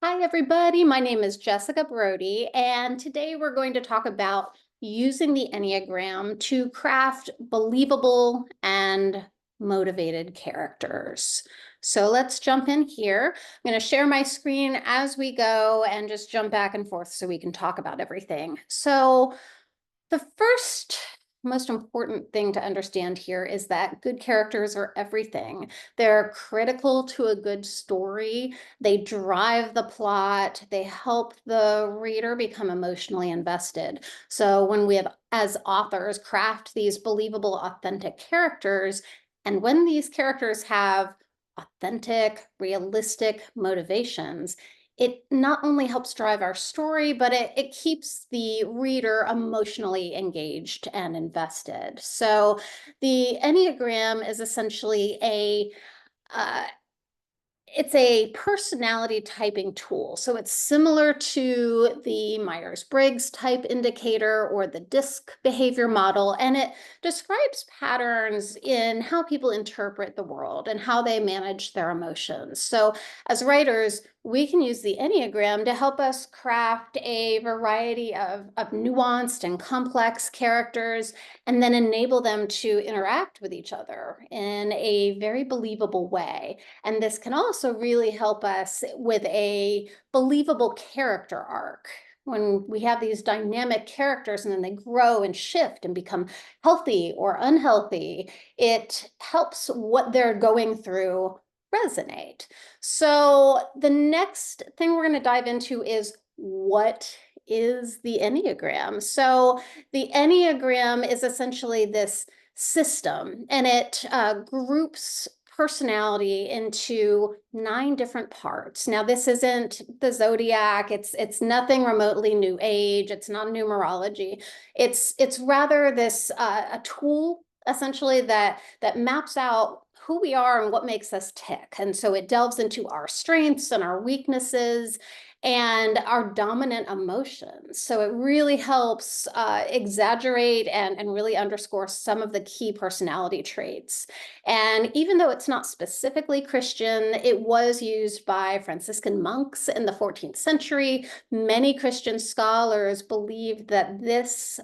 Hi, everybody. My name is Jessica Brody, and today we're going to talk about using the Enneagram to craft believable and motivated characters. So let's jump in here. I'm going to share my screen as we go and just jump back and forth so we can talk about everything. So the first most important thing to understand here is that good characters are everything. They're critical to a good story. They drive the plot. They help the reader become emotionally invested. So when we have, as authors, craft these believable, authentic characters, and when these characters have authentic, realistic motivations, it not only helps drive our story, but it keeps the reader emotionally engaged and invested. So the Enneagram is essentially uh, it's a personality typing tool. So it's similar to the Myers-Briggs Type Indicator or the DISC behavior model, and it describes patterns in how people interpret the world and how they manage their emotions. So as writers, we can use the Enneagram to help us craft a variety of nuanced and complex characters and then enable them to interact with each other in a very believable way. And this can also really help us with a believable character arc. When we have these dynamic characters and then they grow and shift and become healthy or unhealthy, it helps what they're going through resonate. So the next thing we're going to dive into is what is the Enneagram? So the Enneagram is essentially this system, and it groups personality into 9 different parts. Now, this isn't the zodiac. It's nothing remotely new age. It's not numerology. It's rather this a tool essentially that maps out who we are and what makes us tick. And so it delves into our strengths and our weaknesses and our dominant emotions. So it really helps exaggerate and really underscore some of the key personality traits. And even though it's not specifically Christian, it was used by Franciscan monks in the 14th century. Many Christian scholars believed that this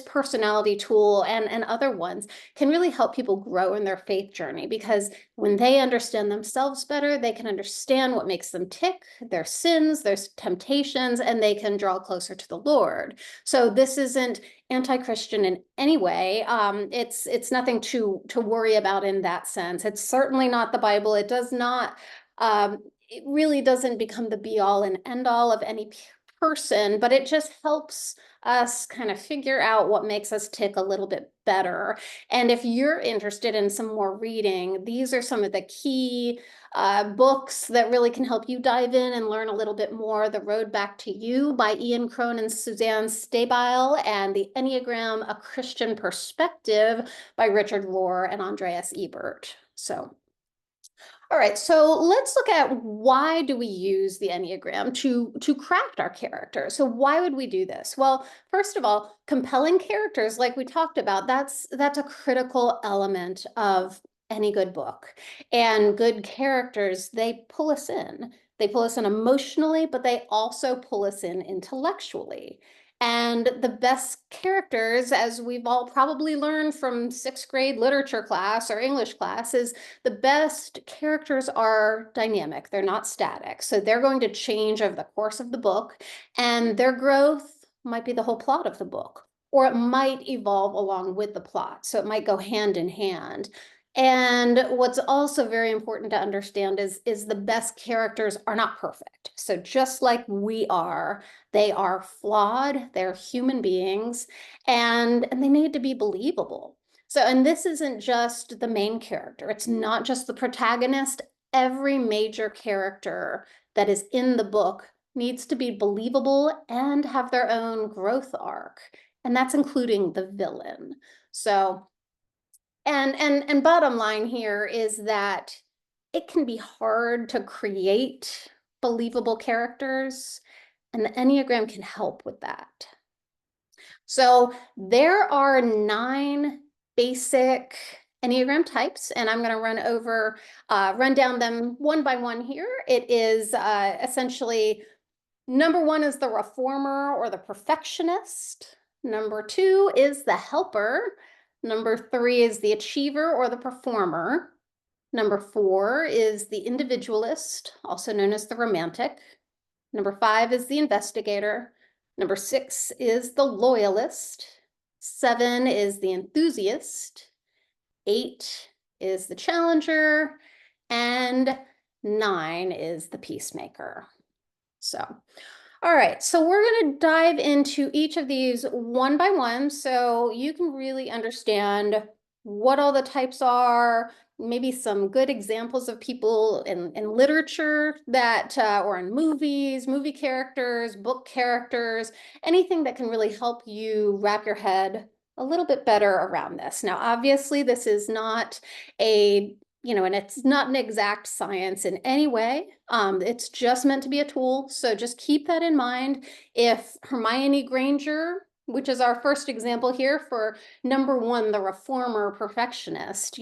personality tool and other ones can really help people grow in their faith journey, because when they understand themselves better, they can understand what makes them tick, their sins, their temptations, and they can draw closer to the Lord. So this isn't anti-Christian in any way. It's nothing to worry about in that sense. It's certainly not the Bible. It does not. It really doesn't become the be all and end all of any person, but it just helps us kind of figure out what makes us tick a little bit better. And if you're interested in some more reading, these are some of the key books that really can help you dive in and learn a little bit more. The Road Back to You by Cron and Suzanne Stabile, and The Enneagram, A Christian Perspective by Richard Rohr and Andreas Ebert. So all right, so let's look at why do we use the Enneagram to craft our character. So why would we do this? Well, first of all, compelling characters, like we talked about, that's a critical element of any good book. And good characters, they pull us in. They pull us in emotionally, but they also pull us in intellectually. And the best characters, as we've all probably learned from 6th grade literature class or English class, is the best characters are dynamic. They're not static. So they're going to change over the course of the book, and their growth might be the whole plot of the book, or it might evolve along with the plot. So it might go hand in hand. And what's also very important to understand is the best characters are not perfect. So just like we are, they are flawed, they're human beings, and they need to be believable. So, and this isn't just the main character. It's not just the protagonist. Every major character that is in the book needs to be believable and have their own growth arc. And that's including the villain. So, and bottom line here is that it can be hard to create believable characters, and the Enneagram can help with that. So there are 9 basic Enneagram types, and I'm going to run down them one by one here. It is essentially number one is the reformer or the perfectionist. Number two is the helper. Number three is the achiever or the performer. Number four is the individualist, also known as the romantic. Number five is the investigator. Number six is the loyalist. Seven is the enthusiast. Eight is the challenger. And nine is the peacemaker. So, all right, so we're going to dive into each of these one by one so you can really understand what all the types are, maybe some good examples of people in literature that, or in movies, movie characters, book characters, anything that can really help you wrap your head a little bit better around this. Now, obviously, this is not and it's not an exact science in any way. It's just meant to be a tool. So just keep that in mind. If Hermione Granger, which is our first example here for number one, the reformer perfectionist,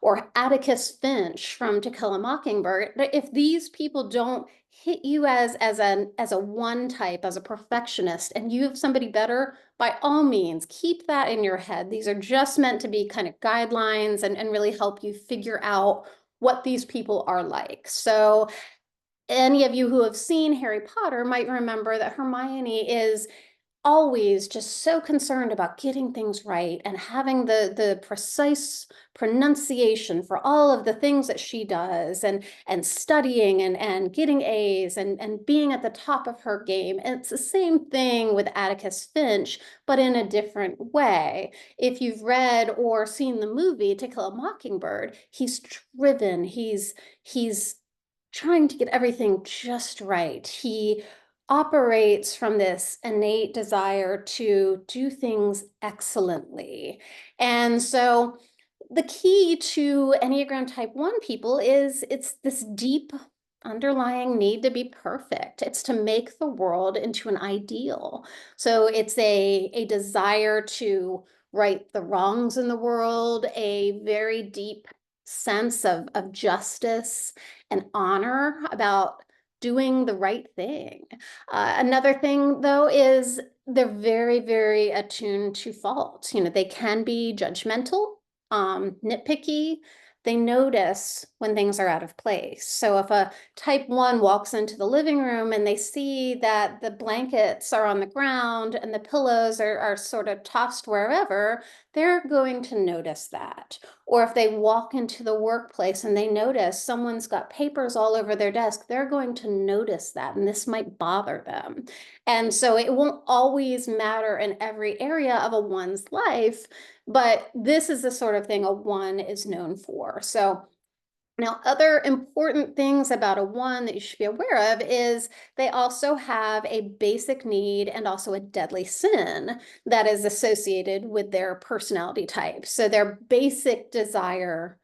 or Atticus Finch from To Kill a Mockingbird, if these people don't hit you as a one type, as a perfectionist, and you have somebody better, by all means, keep that in your head. These are just meant to be kind of guidelines and really help you figure out what these people are like. So any of you who have seen Harry Potter might remember that Hermione is always just so concerned about getting things right and having the precise pronunciation for all of the things that she does, and studying and getting A's and being at the top of her game. And it's the same thing with Atticus Finch, but in a different way. If you've read or seen the movie To Kill a Mockingbird, he's driven, he's trying to get everything just right. He operates from this innate desire to do things excellently. And so the key to Enneagram Type 1 people is it's this deep underlying need to be perfect. It's to make the world into an ideal. So it's a desire to right the wrongs in the world, a very deep sense of justice and honor about doing the right thing. Another thing, though, is they're very, very attuned to fault. They can be judgmental, nitpicky. They notice when things are out of place. So if a type 1 walks into the living room and they see that the blankets are on the ground and the pillows are sort of tossed wherever, they're going to notice that. Or if they walk into the workplace and they notice someone's got papers all over their desk, they're going to notice that, and this might bother them. And so it won't always matter in every area of a one's life, but this is the sort of thing a one is known for. So now, other important things about a one that you should be aware of is they also have a basic need and also a deadly sin that is associated with their personality type. So their basic desire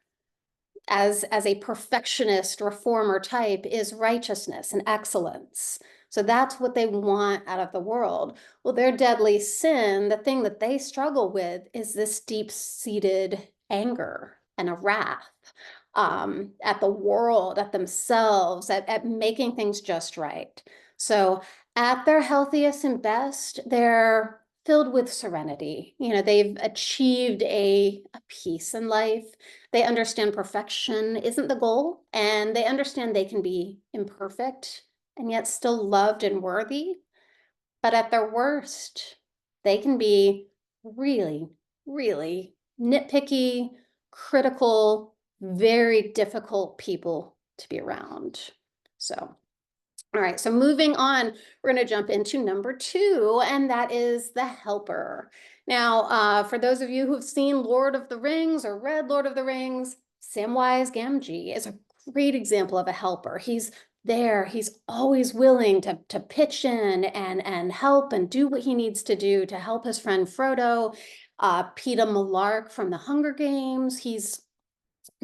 as a perfectionist reformer type is righteousness and excellence. So that's what they want out of the world. Well, their deadly sin, the thing that they struggle with, is this deep-seated anger and a wrath at the world, at themselves, at making things just right. So at their healthiest and best, they're filled with serenity. They've achieved a peace in life. They understand perfection isn't the goal, and they understand they can be imperfect and yet still loved and worthy. But at their worst, they can be really, really nitpicky, critical, very difficult people to be around. So, all right, so moving on, we're going to jump into number 2, and that is the helper. Now, for those of you who've seen Lord of the Rings or read Lord of the Rings, Samwise Gamgee is a great example of a helper. He's there, he's always willing to pitch in and help and do what he needs to do to help his friend Frodo. Peeta Mellark from the Hunger Games, he's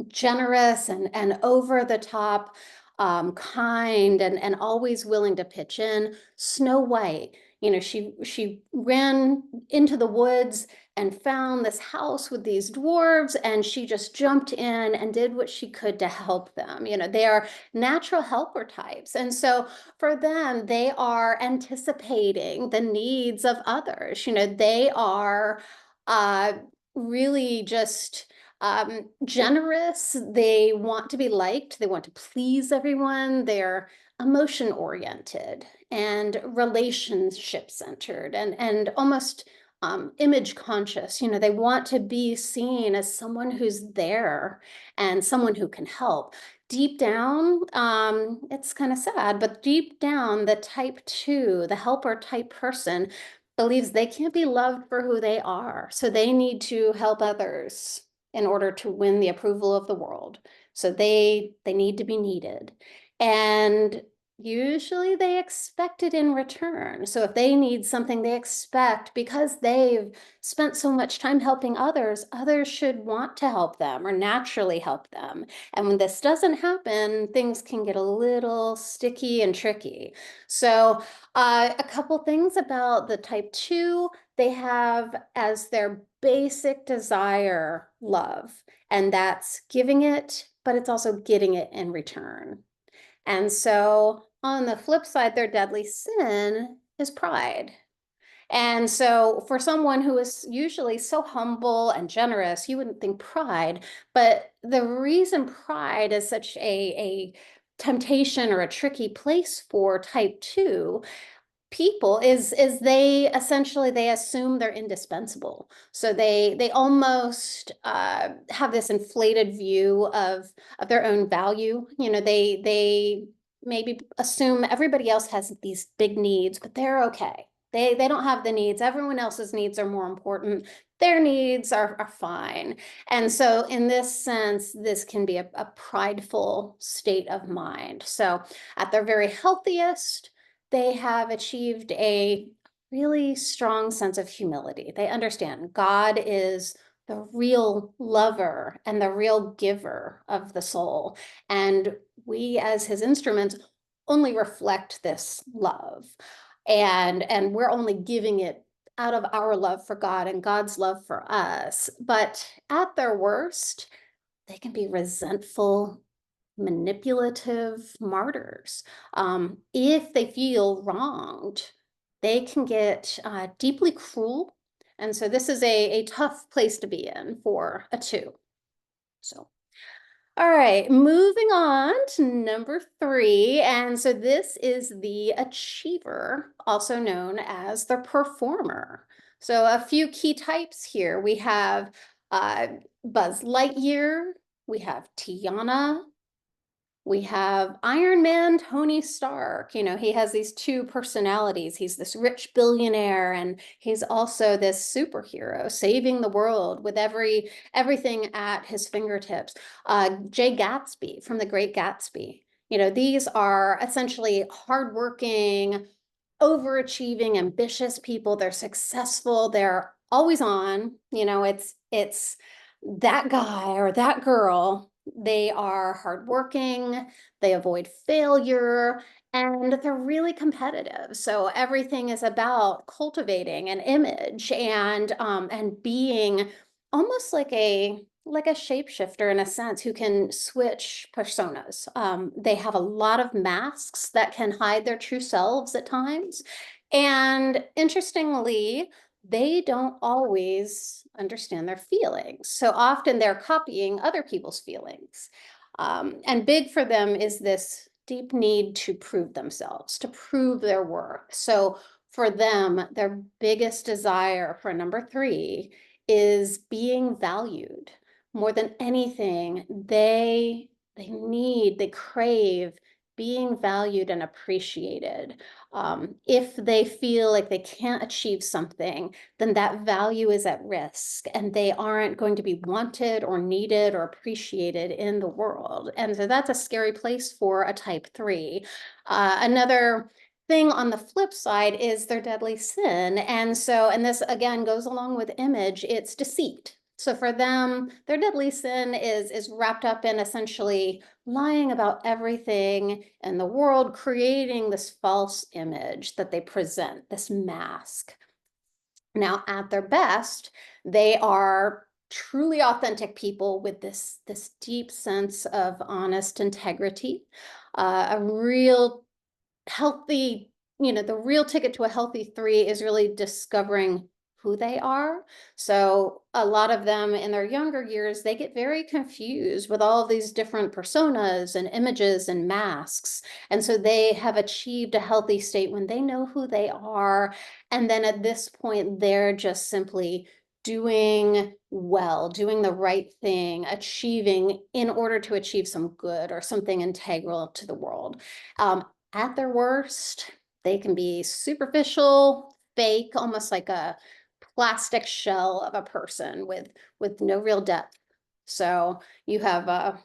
generous and over the top, kind and always willing to pitch in. Snow White, she ran into the woods and found this house with these dwarves, and she just jumped in and did what she could to help them. They are natural helper types. And so for them, they are anticipating the needs of others. They are uh, really just generous. They want to be liked. They want to please everyone. They're emotion oriented and relationship centered and almost image conscious. They want to be seen as someone who's there and someone who can help. Deep down, it's kind of sad, but deep down, the type 2, the helper type person, believes they can't be loved for who they are. So they need to help others in order to win the approval of the world. So they need to be needed. And usually they expect it in return. So if they need something, they expect, because they've spent so much time helping others, others should want to help them or naturally help them. And when this doesn't happen, things can get a little sticky and tricky. So a couple things about the type 2, they have as their basic desire love, and that's giving it, but it's also getting it in return. And so on the flip side, their deadly sin is pride. And so for someone who is usually so humble and generous, you wouldn't think pride, but the reason pride is such a temptation or a tricky place for type 2 people is they essentially they assume they're indispensable. So they almost have this inflated view of their own value. They maybe assume everybody else has these big needs, but they're okay. They don't have the needs. Everyone else's needs are more important. Their needs are fine. And so in this sense, this can be a prideful state of mind. So at their very healthiest, they have achieved a really strong sense of humility. They understand God is the real lover and the real giver of the soul. And we, as his instruments, only reflect this love. And we're only giving it out of our love for God and God's love for us. But at their worst, they can be resentful, manipulative martyrs. If they feel wronged, they can get deeply cruel. And so this is a tough place to be in for a 2. So, all right, moving on to number 3. And so this is the achiever, also known as the performer. So a few key types here. We have Buzz Lightyear, we have Tiana, we have Iron Man Tony Stark. He has these 2 personalities. He's this rich billionaire, and he's also this superhero saving the world with everything at his fingertips. Jay Gatsby from The Great Gatsby. These are essentially hardworking, overachieving, ambitious people. They're successful. They're always on. It's that guy or that girl. They are hardworking. They avoid failure, and they're really competitive. So everything is about cultivating an image and being almost like a shapeshifter in a sense, who can switch personas. They have a lot of masks that can hide their true selves at times. And interestingly, they don't always understand their feelings. So often they're copying other people's feelings. And big for them is this deep need to prove themselves, to prove their worth. So for them, their biggest desire for number 3 is being valued. More than anything, they crave being valued and appreciated. If they feel like they can't achieve something, then that value is at risk, and they aren't going to be wanted or needed or appreciated in the world. And so that's a scary place for a type 3. Another thing on the flip side is their deadly sin. And this again goes along with image, it's deceit. So for them, their deadly sin is wrapped up in essentially lying about everything in the world, creating this false image that they present, this mask. Now, at their best, they are truly authentic people with this deep sense of honest integrity, a real healthy, the real ticket to a healthy 3 is really discovering who they are. So a lot of them in their younger years, they get very confused with all these different personas and images and masks. And so they have achieved a healthy state when they know who they are. And then at this point, they're just simply doing well, doing the right thing, achieving in order to achieve some good or something integral to the world. At their worst, they can be superficial, fake, almost like a plastic shell of a person with no real depth. So you have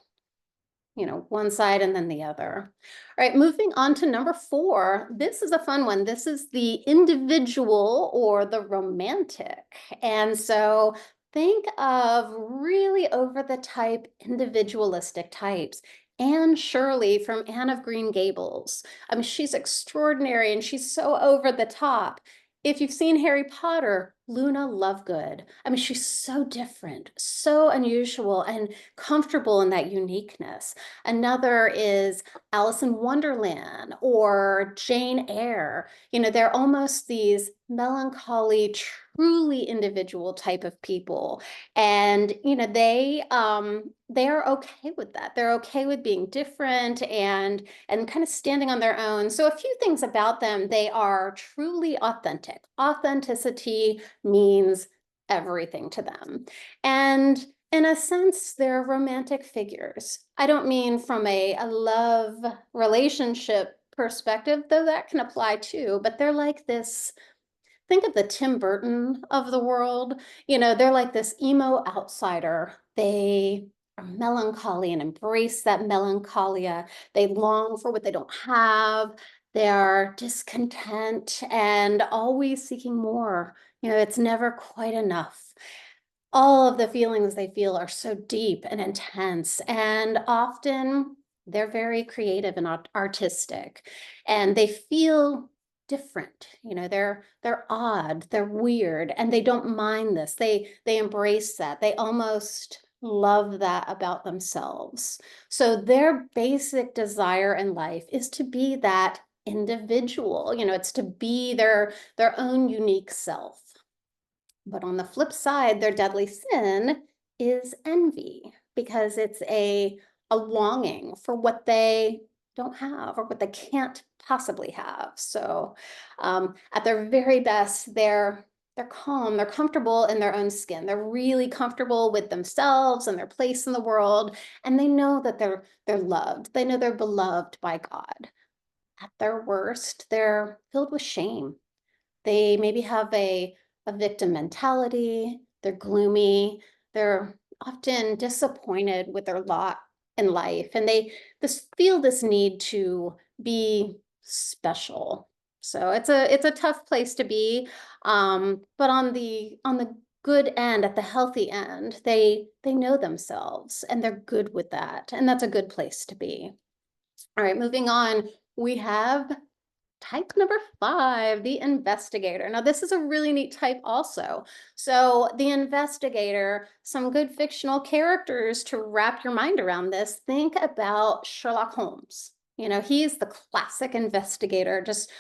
one side and then the other. All right, moving on to number 4. This is a fun one. This is the individual or the romantic. And so think of really over the type individualistic types. Anne Shirley from Anne of Green Gables. I mean, she's extraordinary and she's so over the top. If you've seen Harry Potter, Luna Lovegood. I mean, she's so different, so unusual and comfortable in that uniqueness. Another is Alice in Wonderland or Jane Eyre. They're almost these melancholy, truly individual type of people. And, they are okay with that. They're okay with being different and kind of standing on their own. So a few things about them, they are truly authentic. Authenticity means everything to them. And in a sense, they're romantic figures. I don't mean from a love relationship perspective, though that can apply too, but they're like this. Think of the Tim Burton of the world. They're like this emo outsider. They are melancholy and embrace that melancholia. They long for what they don't have. They are discontent and always seeking more. It's never quite enough. All of the feelings they feel are so deep and intense, and often they're very creative and artistic, and they feel different. They're odd, they're weird, and they don't mind this. They embrace that. They almost love that about themselves. So their basic desire in life is to be that individual. It's to be their own unique self. But on the flip side, their deadly sin is envy, because it's a longing for what they don't have or what they can't possibly have. So at their very best, they're calm, they're comfortable in their own skin. They're really comfortable with themselves and their place in the world, and they know that they're loved. They know they're beloved by God. At their worst, they're filled with shame. They maybe have a victim mentality, they're gloomy, they're often disappointed with their lot in life, and they feel this need to be special. So it's a tough place to be, but on the good end, at the healthy end, they know themselves and they're good with that, and that's a good place to be. All right, moving on, we have type number 5, the investigator. Now, this is a really neat type also. So the investigator, some good fictional characters to wrap your mind around this. Think about Sherlock Holmes. He's the classic investigator, just,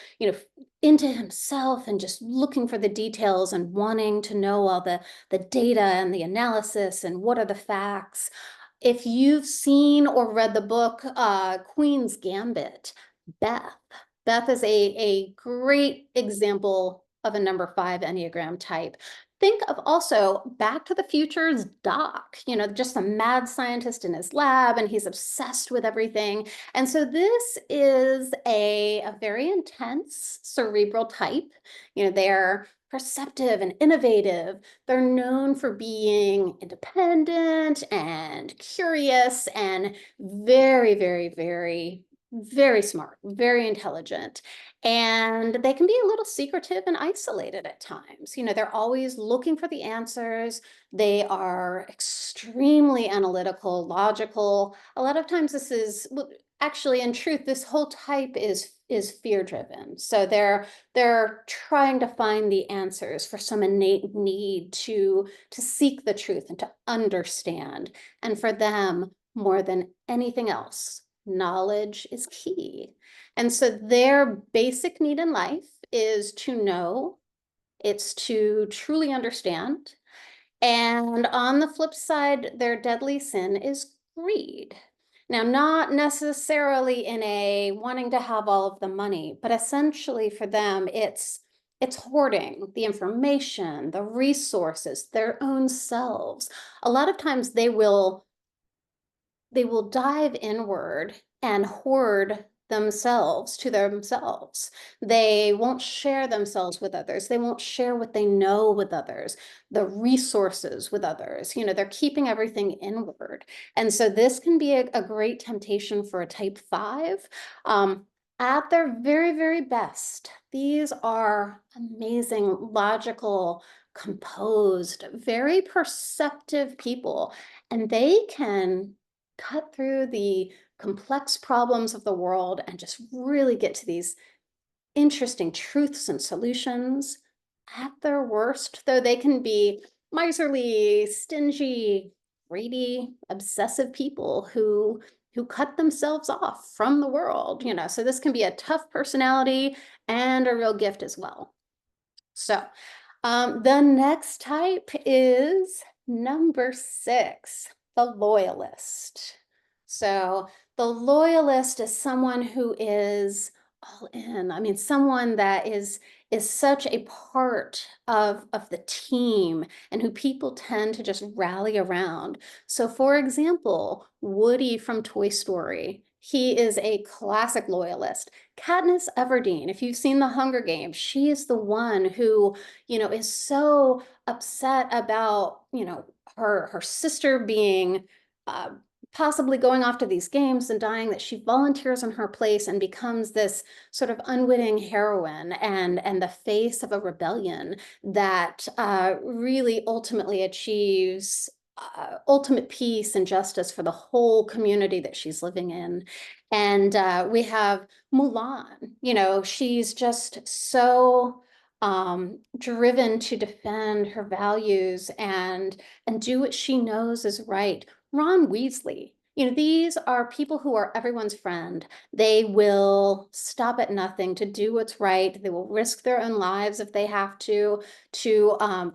into himself and just looking for the details and wanting to know all the data and the analysis and what are the facts. If you've seen or read the book, Queen's Gambit, Beth, Beth is a great example of a number 5 Enneagram type. Think of also Back to the Future's Doc, just a mad scientist in his lab, and he's obsessed with everything. And so this is a very intense cerebral type. They're perceptive and innovative. They're known for being independent and curious and very, very, very very smart, very intelligent, and they can be a little secretive and isolated at times. They're always looking for the answers. They are extremely analytical, logical. A lot of times this is, well, actually, in truth, this whole type is fear driven. So they're trying to find the answers for some innate need to seek the truth and to understand. And for them, more than anything else, knowledge is key. And so their basic need in life is to know, it's to truly understand. And on the flip side, their deadly sin is greed. Now, not necessarily in a wanting to have all of the money, but essentially for them, it's hoarding the information, the resources, their own selves. A lot of times they will dive inward and hoard themselves to themselves. They won't share themselves with others. They won't share what they know with others, the resources with others. They're keeping everything inward. And so this can be a great temptation for a type 5. At their very, very best, these are amazing, logical, composed, very perceptive people, and they can cut through the complex problems of the world and just really get to these interesting truths and solutions. At their worst, though, they can be miserly, stingy, greedy, obsessive people who cut themselves off from the world. So this can be a tough personality and a real gift as well. So the next type is number 6, the loyalist. So the loyalist is someone who is all in. I mean, someone that is such a part of the team and who people tend to just rally around. So for example, Woody from Toy Story, he is a classic loyalist. Katniss Everdeen, if you've seen The Hunger Games, she is the one who, is so upset about, her sister being possibly going off to these games and dying, that she volunteers in her place and becomes this sort of unwitting heroine and the face of a rebellion that really ultimately achieves ultimate peace and justice for the whole community that she's living in. And we have Mulan. She's just so driven to defend her values and do what she knows is right. Ron Weasley, these are people who are everyone's friend. They will stop at nothing to do what's right. They will risk their own lives if they have to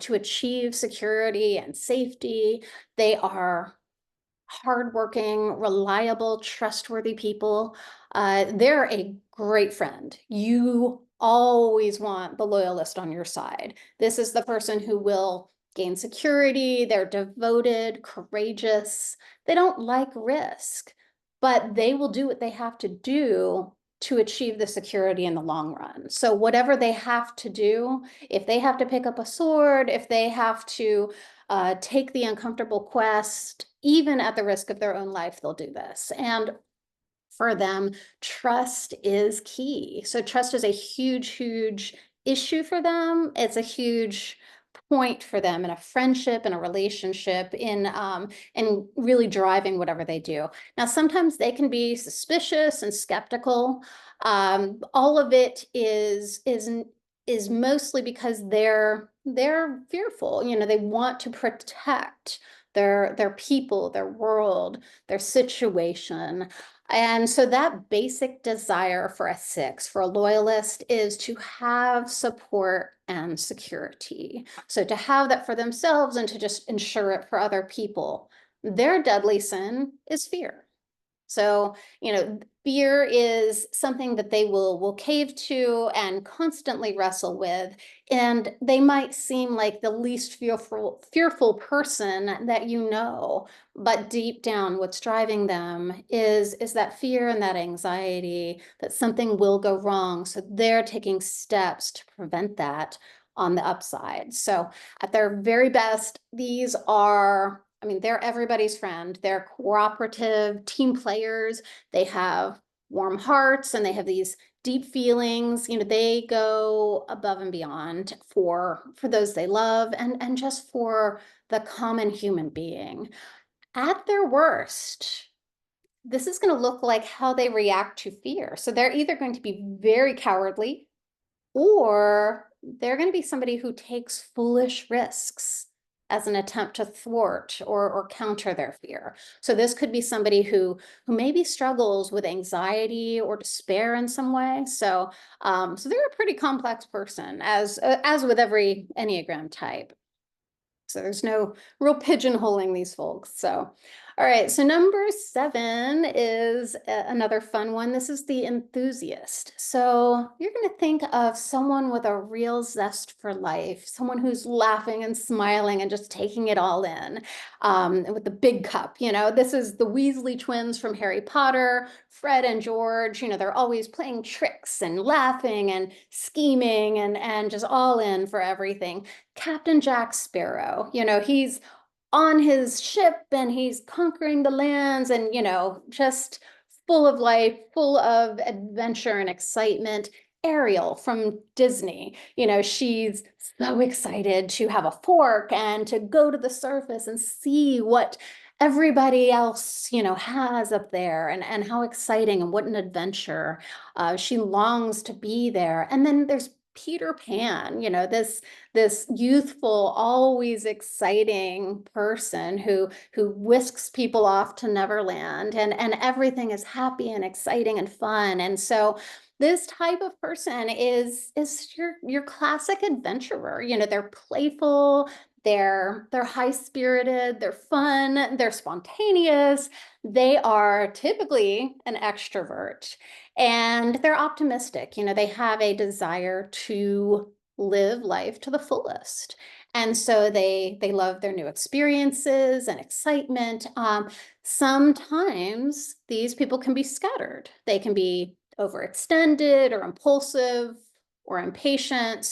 achieve security and safety. They are hardworking, reliable, trustworthy people. They're a great friend. You always want the loyalist on your side. This is the person who will gain security. They're devoted, courageous. They don't like risk, but they will do what they have to do to achieve the security in the long run. So whatever they have to do, if they have to pick up a sword, if they have to take the uncomfortable quest, even at the risk of their own life, they'll do this. And for them, trust is key. So trust is a huge, huge issue for them. It's a huge point for them in a friendship, in a relationship, in really driving whatever they do. Now, sometimes they can be suspicious and skeptical. All of it is mostly because they're fearful. They want to protect their people, their world, their situation. And so that basic desire for a 6, for a loyalist, is to have support and security. So to have that for themselves and to just ensure it for other people. Their deadly sin is fear. So, fear is something that they will cave to and constantly wrestle with. And they might seem like the least fearful person that you know, but deep down, what's driving them is that fear and that anxiety that something will go wrong. So they're taking steps to prevent that on the upside. So at their very best, these are, they're everybody's friend. They're cooperative team players. They have warm hearts and they have these deep feelings. They go above and beyond for those they love and just for the common human being. At their worst, this is going to look like how they react to fear. So they're either going to be very cowardly, or they're going to be somebody who takes foolish risks as an attempt to thwart or counter their fear. So this could be somebody who maybe struggles with anxiety or despair in some way. So they're a pretty complex person, as with every Enneagram type. So there's no real pigeonholing these folks. So, all right. So number 7 is another fun one. This is the enthusiast. So you're going to think of someone with a real zest for life, someone who's laughing and smiling and just taking it all in, with the big cup. This is the Weasley twins from Harry Potter, Fred and George. They're always playing tricks and laughing and scheming and just all in for everything. Captain Jack Sparrow, he's on his ship and he's conquering the lands and, just full of life, full of adventure and excitement. Ariel from Disney, she's so excited to have a fork and to go to the surface and see what everybody else, has up there and how exciting and what an adventure. She longs to be there. And then there's Peter Pan, this youthful, always exciting person who whisks people off to Neverland, and everything is happy and exciting and fun. And so this type of person is your classic adventurer. They're playful, they're high-spirited, they're fun, they're spontaneous. They are typically an extrovert. And they're optimistic. They have a desire to live life to the fullest. And so they love their new experiences and excitement. Sometimes these people can be scattered. They can be overextended or impulsive or impatient.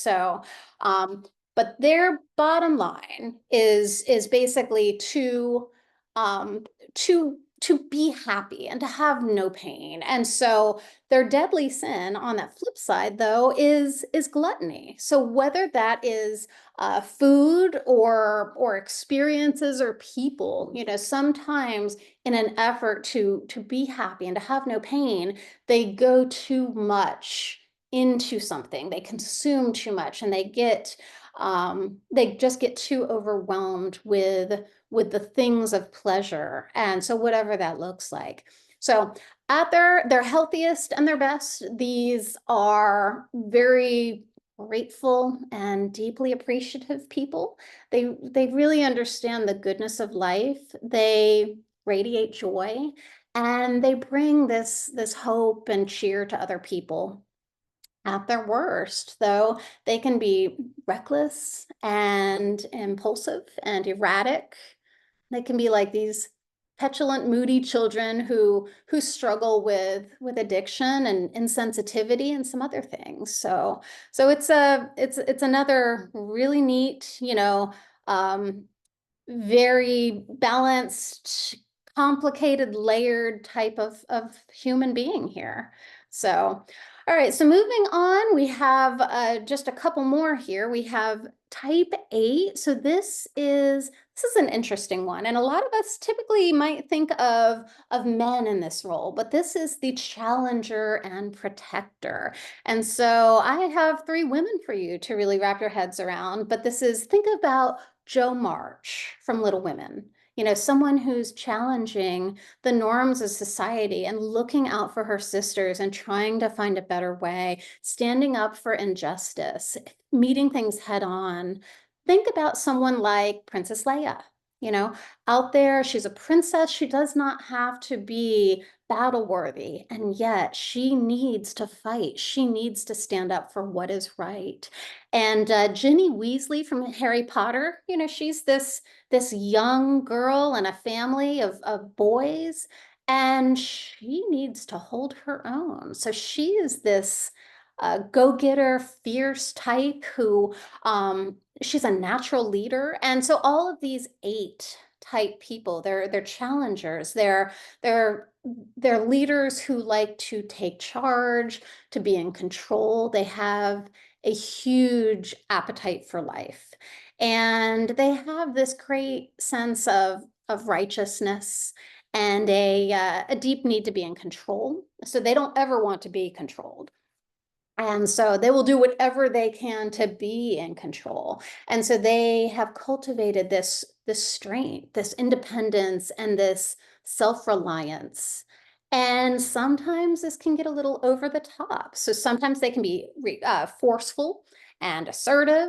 But their bottom line is basically um, to be happy and to have no pain. And so their deadly sin on that flip side, though, is gluttony. So whether that is food or experiences or people, sometimes in an effort to be happy and to have no pain, they go too much into something. They consume too much, and they just get too overwhelmed with the things of pleasure. And so whatever that looks like. So at their healthiest and their best, these are very grateful and deeply appreciative people. They really understand the goodness of life. They radiate joy, and they bring this hope and cheer to other people. At their worst, though, they can be reckless and impulsive and erratic. They can be like these petulant, moody children who struggle with addiction and insensitivity and some other things. So it's another really neat, very balanced, complicated, layered type of human being here. So, all right, so moving on, we have just a couple more here. We have type 8. So this is an interesting one. And a lot of us typically might think of men in this role, but this is the challenger and protector. And so I have 3 women for you to really wrap your heads around. But think about Jo March from Little Women. Someone who's challenging the norms of society and looking out for her sisters and trying to find a better way, standing up for injustice, meeting things head on. Think about someone like Princess Leia. Out there, she's a princess. She does not have to be battle worthy, and yet she needs to fight. She needs to stand up for what is right. And Ginny Weasley from Harry Potter, she's this young girl in a family of boys, and she needs to hold her own. So she is this go-getter, fierce type who she's a natural leader. And so all of these 8 type people. They're challengers. They're leaders who like to take charge, to be in control. They have a huge appetite for life. And they have this great sense of righteousness and a deep need to be in control. So they don't ever want to be controlled. And so they will do whatever they can to be in control. And so they have cultivated this strength, this independence, and this self-reliance. And sometimes this can get a little over the top. So sometimes they can be forceful and assertive.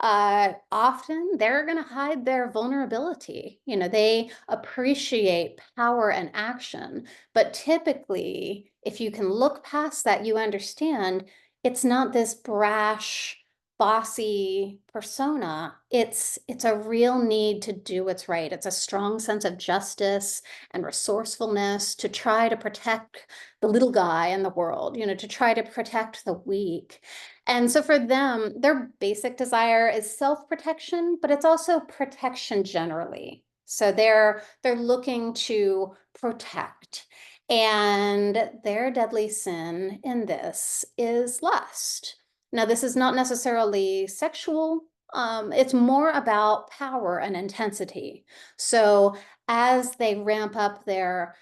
Often they're going to hide their vulnerability. They appreciate power and action, but typically, if you can look past that, you understand it's not this brash, bossy persona. It's a real need to do what's right. It's a strong sense of justice and resourcefulness to try to protect the little guy in the world, to try to protect the weak. And so for them, their basic desire is self-protection, but it's also protection generally. So they're looking to protect. And their deadly sin in this is lust. Now, this is not necessarily sexual. It's more about power and intensity. So as they ramp up their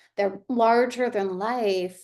larger than life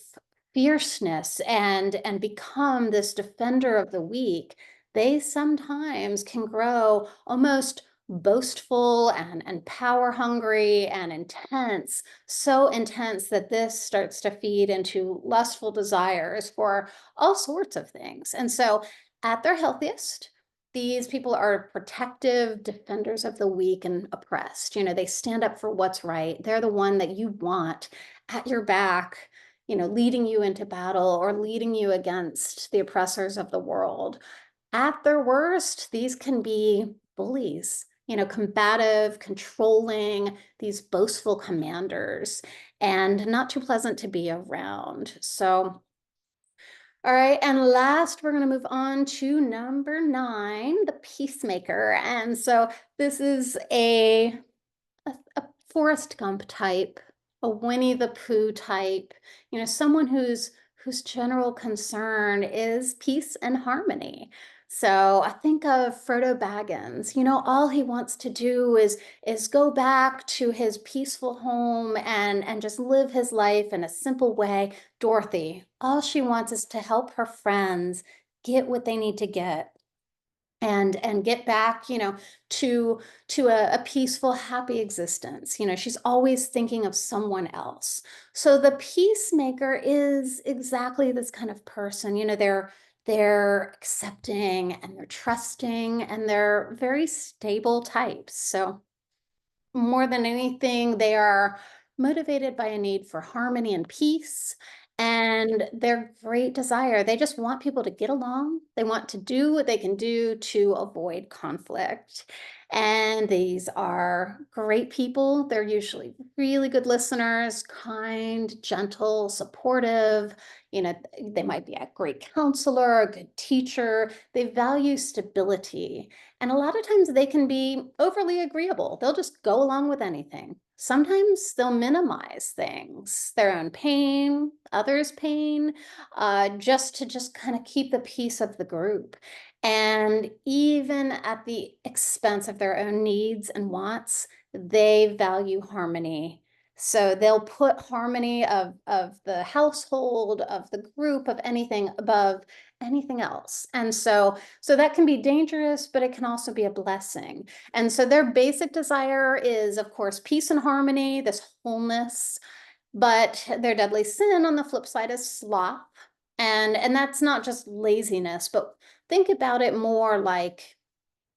fierceness and become this defender of the weak, they sometimes can grow almost boastful and power hungry and intense, so intense that this starts to feed into lustful desires for all sorts of things. And so at their healthiest, these people are protective defenders of the weak and oppressed. They stand up for what's right. They're the one that you want at your back, leading you into battle or leading you against the oppressors of the world. At their worst, these can be bullies, combative, controlling, these boastful commanders, and not too pleasant to be around. So, all right, and last, we're going to move on to number 9, the peacemaker. And so this is a Forrest Gump type, a Winnie the Pooh type, someone whose general concern is peace and harmony. So I think of Frodo Baggins. All he wants to do is go back to his peaceful home and just live his life in a simple way. Dorothy, all she wants is to help her friends get what they need to get and get back, to a peaceful, happy existence. She's always thinking of someone else. So the peacemaker is exactly this kind of person. They're accepting and they're trusting and they're very stable types. So more than anything, they are motivated by a need for harmony and peace. And their great desire, they just want people to get along. They want to do what they can do to avoid conflict. And these are great people. They're usually really good listeners, kind, gentle, supportive. They might be a great counselor, a good teacher. They value stability. And a lot of times they can be overly agreeable. They'll just go along with anything. Sometimes they'll minimize things, their own pain, others' pain, just to kind of keep the peace of the group. And even at the expense of their own needs and wants, they value harmony. So they'll put harmony of the household, of the group, of anything above anything else. And so that can be dangerous, but it can also be a blessing. And so their basic desire is, of course, peace and harmony, this wholeness, but their deadly sin on the flip side is sloth. And that's not just laziness, but think about it more like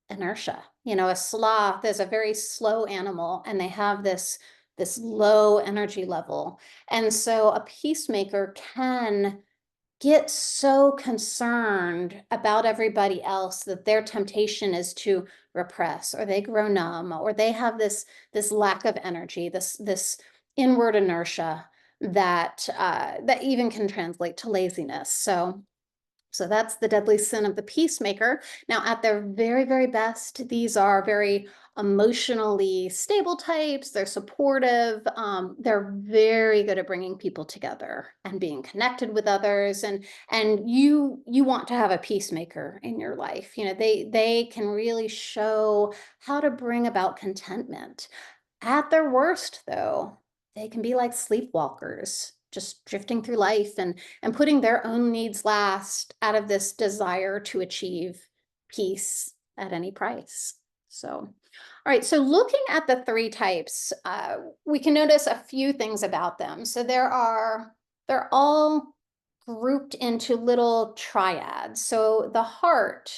inertia. A sloth is a very slow animal and they have this low energy level. And so a peacemaker can get so concerned about everybody else that their temptation is to repress, or they grow numb, or they have this lack of energy, this inward inertia that that even can translate to laziness. So that's the deadly sin of the peacemaker. Now, at their very, very best, these are very emotionally stable types. They're supportive. They're very good at bringing people together and being connected with others. And you want to have a peacemaker in your life. They can really show how to bring about contentment. At their worst, though, they can be like sleepwalkers, just drifting through life and putting their own needs last out of this desire to achieve peace at any price. So, all right, so looking at the three types, we can notice a few things about them. So they're all grouped into little triads. So the heart,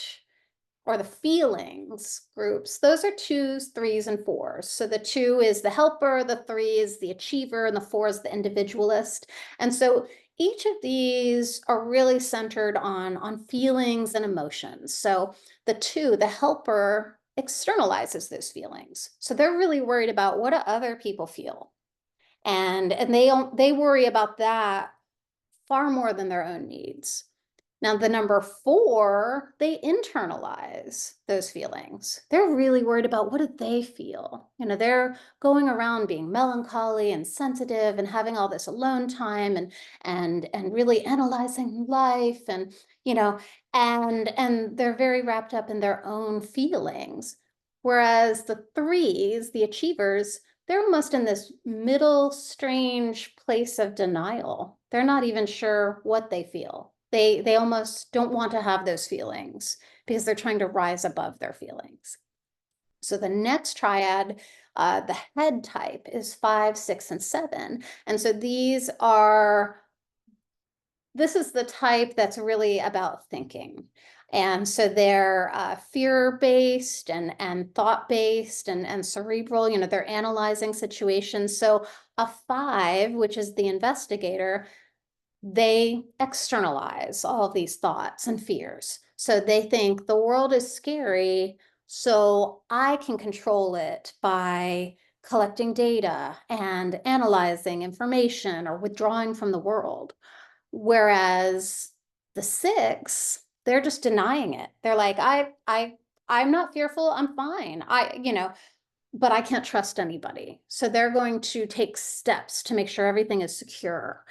or the feelings groups, those are twos, threes, and fours. So the two is the helper, the three is the achiever, and the four is the individualist. And so each of these are really centered on feelings and emotions. So the two, the helper, externalizes those feelings. So they're really worried about, what do other people feel? And they worry about that far more than their own needs. Now, the number four, they internalize those feelings. They're really worried about, what do they feel? They're going around being melancholy and sensitive and having all this alone time and really analyzing life and they're very wrapped up in their own feelings. Whereas the threes, the achievers, they're almost in this middle strange place of denial. They're not even sure what they feel. They almost don't want to have those feelings because they're trying to rise above their feelings. So the next triad, the head type, is 5, 6, and 7. And so this is the type that's really about thinking. And so they're fear-based and thought-based and cerebral. They're analyzing situations. So a 5, which is the investigator, they externalize all of these thoughts and fears. So they think the world is scary, so I can control it by collecting data and analyzing information or withdrawing from the world. Whereas the 6, they're just denying it. They're like, I'm not fearful, I'm fine. But I can't trust anybody. So they're going to take steps to make sure everything is secure.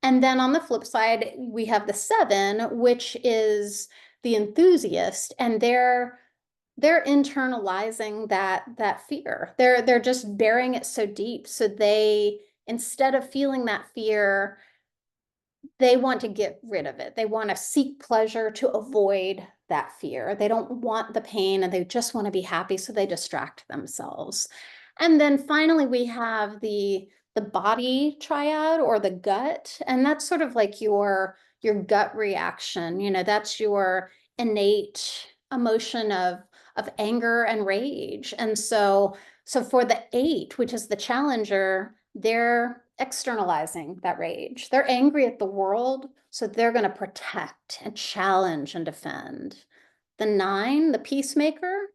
And then on the flip side, we have the 7, which is the enthusiast, and they're internalizing that fear. They're just burying it so deep. So they, instead of feeling that fear, they want to get rid of it. They want to seek pleasure to avoid that fear. They don't want the pain and they just want to be happy, so they distract themselves. And then finally, we have the body triad, or the gut, and that's sort of like your gut reaction. That's your innate emotion of anger and rage. And so for the 8, which is the challenger, they're externalizing that rage. They're angry at the world, so they're going to protect and challenge and defend. The 9, the peacemaker,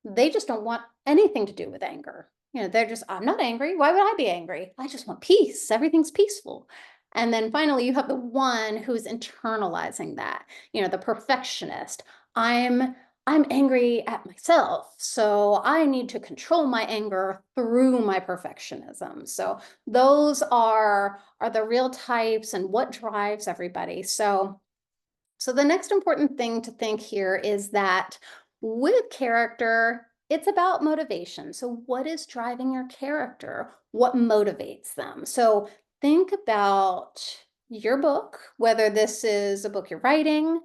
they just don't want anything to do with anger. They're just, I'm not angry. Why would I be angry? I just want peace. Everything's peaceful. And then finally, you have the 1 who's internalizing that, the perfectionist. I'm angry at myself, so I need to control my anger through my perfectionism. So those are the real types and what drives everybody. So the next important thing to think here is that with character, it's about motivation. So what is driving your character? What motivates them? So think about your book, whether this is a book you're writing,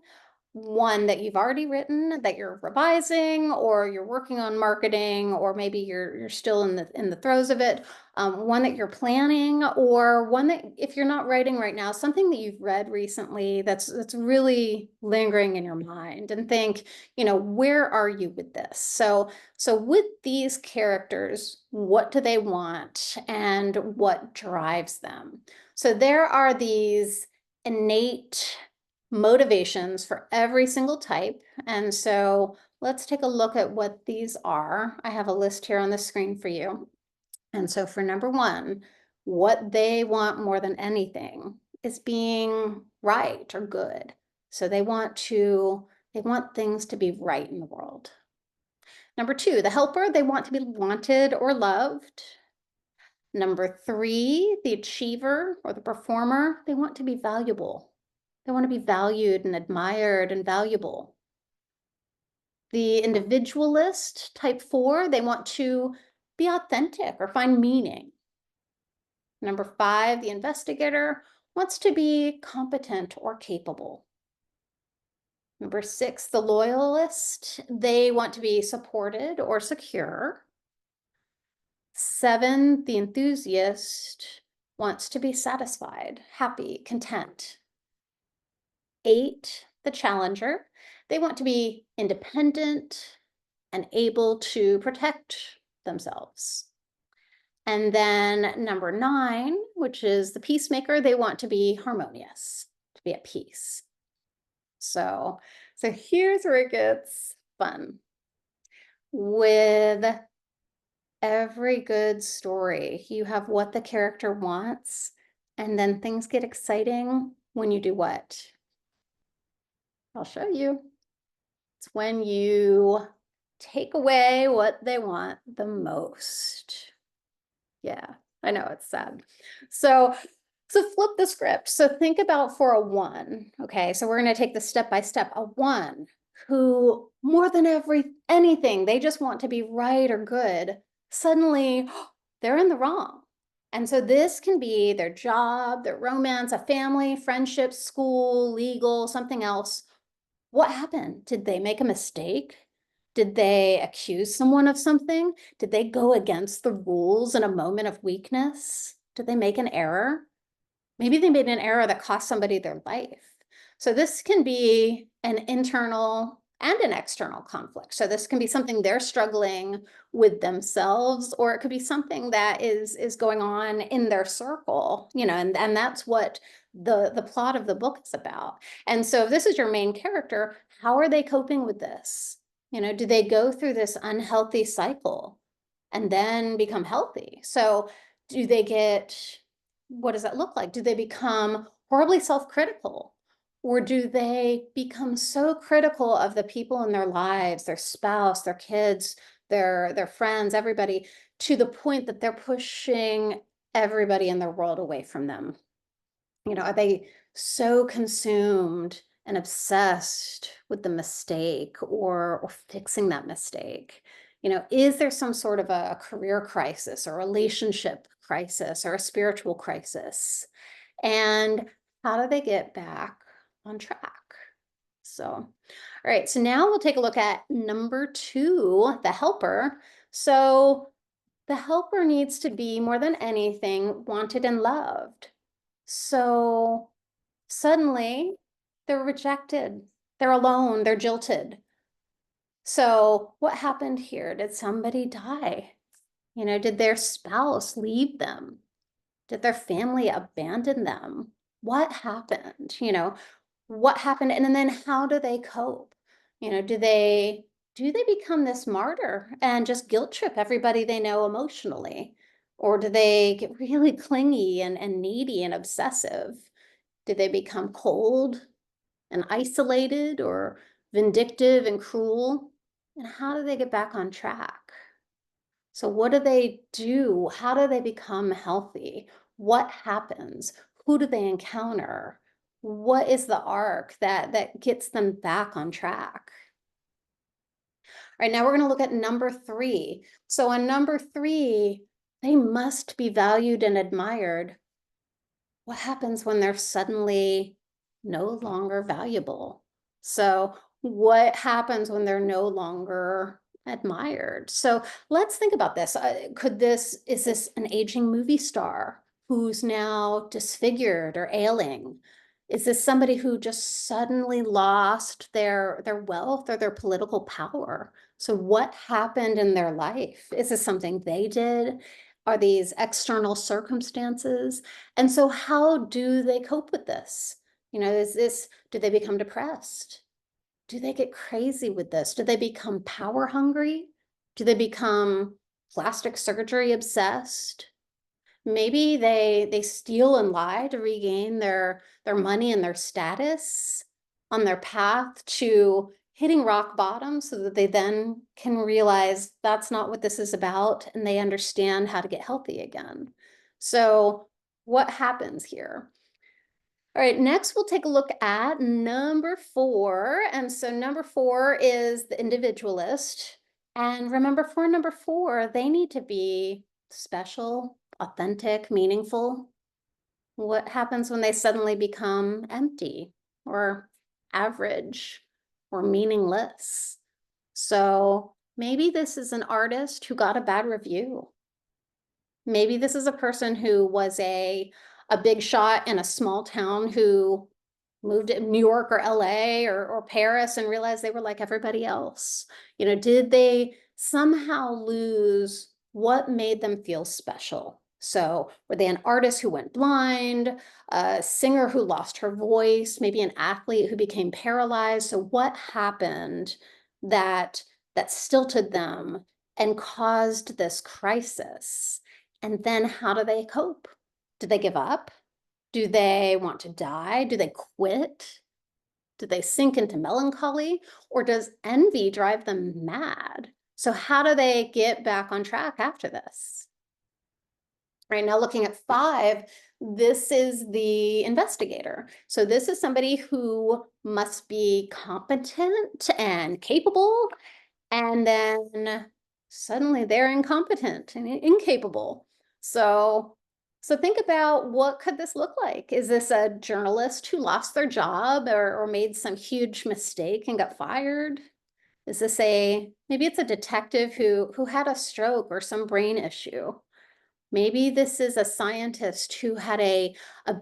one that you've already written that you're revising, or you're working on marketing, or maybe you're still in the throes of it, one that you're planning, or one that, if you're not writing right now, something that you've read recently that's really lingering in your mind, and think, where are you with this? So with these characters, what do they want and what drives them? So there are these innate motivations for every single type. And so let's take a look at what these are. I have a list here on the screen for you. And so for number 1, what they want more than anything is being right or good. So they want things to be right in the world. Number 2, the helper, they want to be wanted or loved. Number 3, the achiever or the performer, they want to be valuable. They want to be valued and admired and valuable. The individualist, type 4, they want to be authentic or find meaning. Number 5, the investigator wants to be competent or capable. Number 6, the loyalist, they want to be supported or secure. 7, the enthusiast wants to be satisfied, happy, content. 8, the challenger, they want to be independent and able to protect themselves. And then number 9, which is the peacemaker, they want to be harmonious, to be at peace. So here's where it gets fun. With every good story, you have what the character wants, and then things get exciting when you do what? I'll show you. It's when you take away what they want the most. Yeah, I know it's sad. So flip the script. So think about for a 1. Okay, so we're going to take this step by step. A 1 who more than anything, they just want to be right or good. Suddenly, they're in the wrong. And so this can be their job, their romance, a family, friendships, school, legal, something else. What happened? Did they make a mistake? Did they accuse someone of something? Did they go against the rules in a moment of weakness? Did they make an error? Maybe they made an error that cost somebody their life. So this can be an internal and an external conflict. So this can be something they're struggling with themselves, or it could be something that is going on in their circle, and that's what the plot of the book is about. And so if this is your main character, how are they coping with this? Do they go through this unhealthy cycle and then become healthy? So do they what does that look like? Do they become horribly self-critical? Or do they become so critical of the people in their lives, their spouse, their kids, their friends, everybody, to the point that they're pushing everybody in their world away from them? Are they so consumed and obsessed with the mistake or fixing that mistake? Is there some sort of a career crisis or relationship crisis or a spiritual crisis? And how do they get back on track? So, all right, so now we'll take a look at number 2, the helper. So the helper needs to be, more than anything, wanted and loved. So suddenly they're rejected, they're alone, they're jilted. So what happened here? Did somebody die? Did their spouse leave them? Did their family abandon them? What happened? What happened? And then how do they cope? Do they become this martyr and just guilt trip everybody they know emotionally? Or do they get really clingy and needy and obsessive? Do they become cold and isolated or vindictive and cruel? And how do they get back on track? So what do they do? How do they become healthy? What happens? Who do they encounter? What is the arc that gets them back on track? All right, now we're going to look at number 3. So on number 3, they must be valued and admired. What happens when they're suddenly no longer valuable? So what happens when they're no longer admired? So let's think about this. Is this an aging movie star who's now disfigured or ailing? Is this somebody who just suddenly lost their wealth or their political power? So what happened in their life? Is this something they did? Are these external circumstances? And so how do they cope with this? Do they become depressed? Do they get crazy with this? Do they become power hungry? Do they become plastic surgery obsessed? Maybe they steal and lie to regain their money and their status on their path to hitting rock bottom so that they then can realize that's not what this is about and they understand how to get healthy again. So what happens here? All right, next we'll take a look at number 4. And so number 4 is the individualist. And remember, for number 4, they need to be special, authentic, meaningful. What happens when they suddenly become empty or average or meaningless? So maybe this is an artist who got a bad review. Maybe this is a person who was a big shot in a small town who moved to New York or LA or Paris and realized they were like everybody else. Did they somehow lose what made them feel special? So were they an artist who went blind, a singer who lost her voice, maybe an athlete who became paralyzed? So what happened that stilted them and caused this crisis? And then how do they cope? Do they give up? Do they want to die? Do they quit? Do they sink into melancholy? Or does envy drive them mad? So how do they get back on track after this? Right now, looking at 5, this is the investigator. So this is somebody who must be competent and capable, and then suddenly they're incompetent and incapable. So think about, what could this look like? Is this a journalist who lost their job or made some huge mistake and got fired? Is this maybe it's a detective who had a stroke or some brain issue? Maybe this is a scientist who had a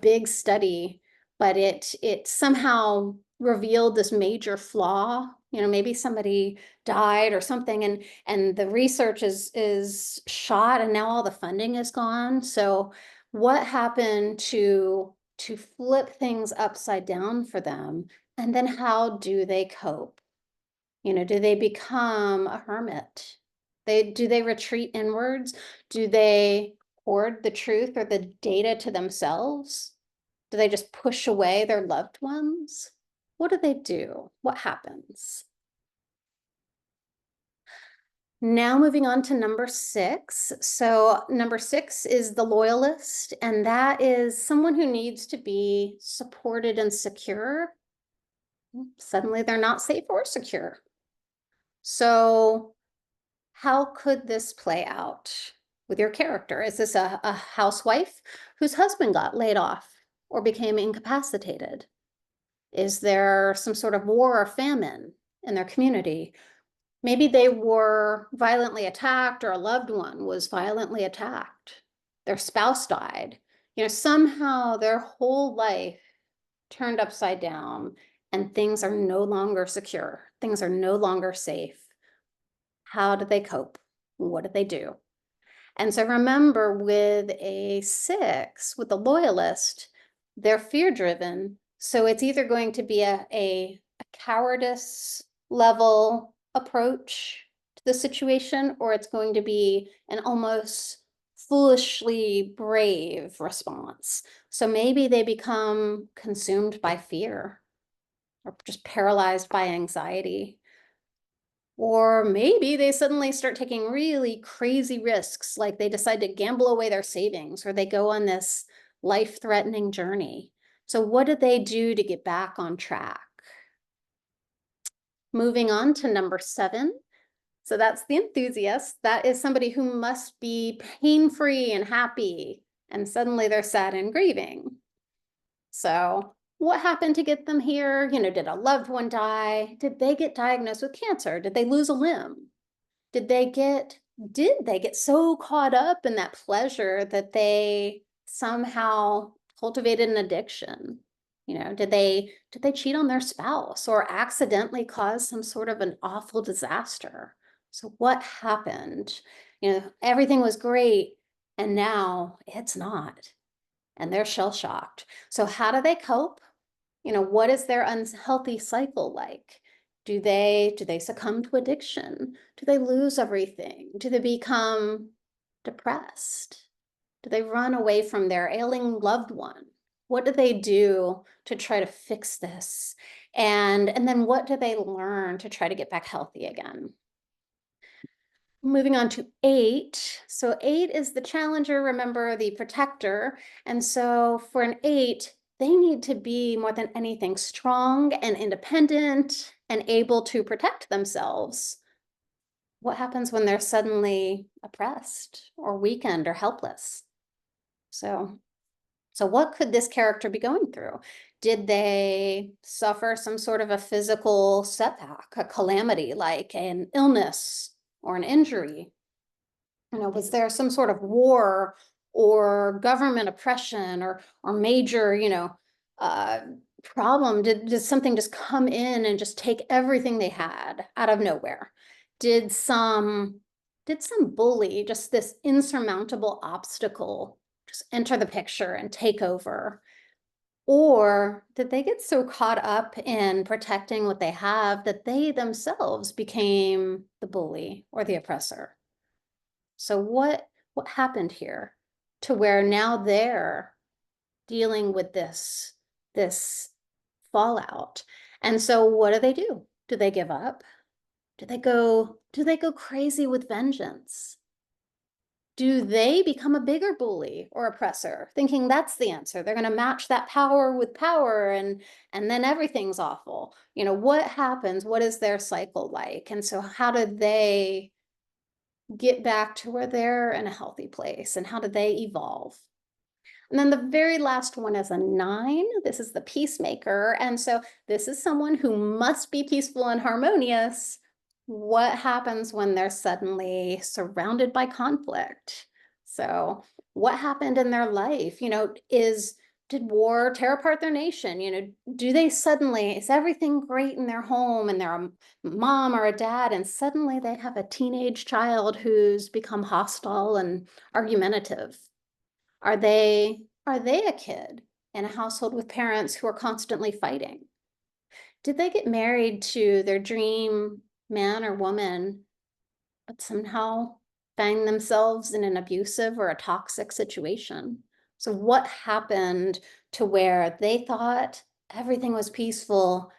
big study, but it somehow revealed this major flaw. Maybe somebody died or something, and the research is shot, and now all the funding is gone. So what happened to flip things upside down for them? And then how do they cope? Do they become a hermit? Do they retreat inwards? Do they hoard the truth or the data to themselves? Do they just push away their loved ones? What do they do? What happens? Now moving on to number 6. So number 6 is the loyalist, and that is someone who needs to be supported and secure. Suddenly they're not safe or secure. So how could this play out with your character? Is this a housewife whose husband got laid off or became incapacitated? Is there some sort of war or famine in their community? Maybe they were violently attacked, or a loved one was violently attacked. Their spouse died. Somehow their whole life turned upside down and things are no longer secure. Things are no longer safe. How do they cope? What do they do? And so remember, with a 6, with the loyalist, they're fear-driven. So it's either going to be a cowardice level approach to the situation, or it's going to be an almost foolishly brave response. So maybe they become consumed by fear or just paralyzed by anxiety. Or maybe they suddenly start taking really crazy risks, like they decide to gamble away their savings, or they go on this life-threatening journey. So what do they do to get back on track? Moving on to number 7. So that's the enthusiast. That is somebody who must be pain-free and happy, and suddenly they're sad and grieving. So what happened to get them here? Did a loved one die? Did they get diagnosed with cancer? Did they lose a limb? Did they get so caught up in that pleasure that they somehow cultivated an addiction? Did they cheat on their spouse or accidentally cause some sort of an awful disaster? So what happened? Everything was great and now it's not. And they're shell-shocked. So how do they cope? What is their unhealthy cycle like? Do they succumb to addiction? Do they lose everything? Do they become depressed? Do they run away from their ailing loved one? What do they do to try to fix this And then what do they learn to try to get back healthy again? Moving on to 8. So 8 is the challenger, remember, the protector. And so for an 8, they need to be more than anything strong and independent and able to protect themselves. What happens when they're suddenly oppressed or weakened or helpless? So what could this character be going through? Did they suffer some sort of a physical setback, a calamity like an illness or an injury? Was there some sort of war or government oppression or major, uh, problem? Did something just come in and just take everything they had out of nowhere? Did some did some bully, just this insurmountable obstacle, just enter the picture and take over? Or did they get so caught up in protecting what they have that they themselves became the bully or the oppressor? So what happened here to where now they're dealing with this fallout? And so what do they do? Do they give up? Do they go crazy with vengeance? Do they become a bigger bully or oppressor, thinking that's the answer? They're going to match that power with power and then everything's awful. What happens? What is their cycle like? And so how do they get back to where they're in a healthy place, and how do they evolve? And then the very last one is a 9. This is the peacemaker. And so this is someone who must be peaceful and harmonious. What happens when they're suddenly surrounded by conflict? So what happened in their life? Did war tear apart their nation? Do they suddenly, is everything great in their home and they're a mom or a dad, and suddenly they have a teenage child who's become hostile and argumentative? Are they a kid in a household with parents who are constantly fighting? Did they get married to their dream man or woman, but somehow find themselves in an abusive or a toxic situation? So what happened to where they thought everything was peaceful?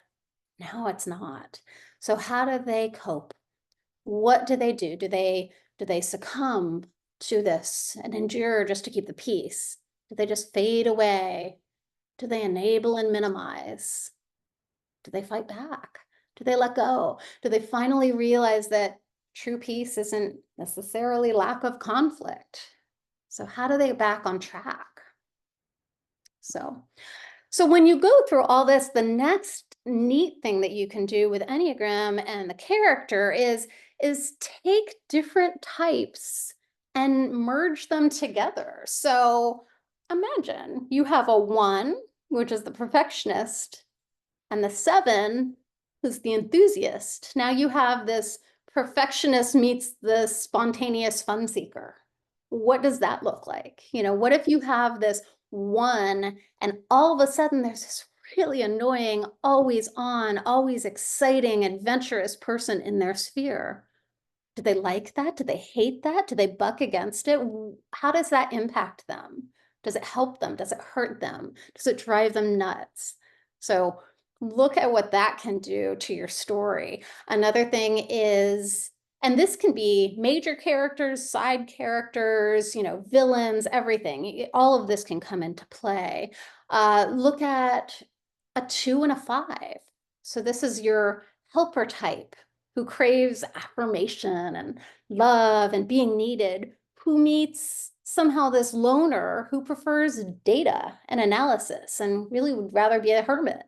Now it's not. So how do they cope? What do they do? Do they succumb to this and endure just to keep the peace? Do they just fade away? Do they enable and minimize? Do they fight back? Do they let go? Do they finally realize that true peace isn't necessarily lack of conflict? So how do they get back on track? So when you go through all this, the next neat thing that you can do with Enneagram and the character is take different types and merge them together. So imagine you have a 1, which is the perfectionist, and the 7, who's the enthusiast. Now you have this perfectionist meets the spontaneous fun seeker. What does that look like? What if you have this 1 and all of a sudden there's this really annoying, always on, always exciting, adventurous person in their sphere? Do they like that? Do they hate that? Do they buck against it? How does that impact them? Does it help them? Does it hurt them? Does it drive them nuts? So look at what that can do to your story. Another thing is, and this can be major characters, side characters, villains, everything. All of this can come into play. Look at a 2 and a 5. So this is your helper type who craves affirmation and love and being needed, who meets somehow this loner who prefers data and analysis and really would rather be a hermit.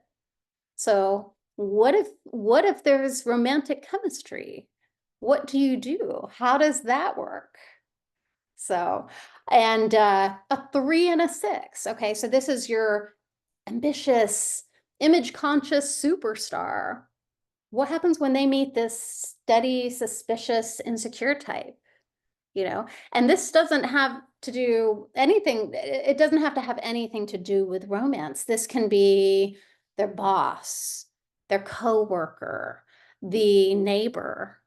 So what if there's romantic chemistry? What do you do? How does that work? So, and a 3 and a 6. Okay, so this is your ambitious, image conscious superstar. What happens when they meet this steady, suspicious, insecure type? And this doesn't have to do anything, it doesn't have to have anything to do with romance. This can be their boss, their coworker, the neighbor,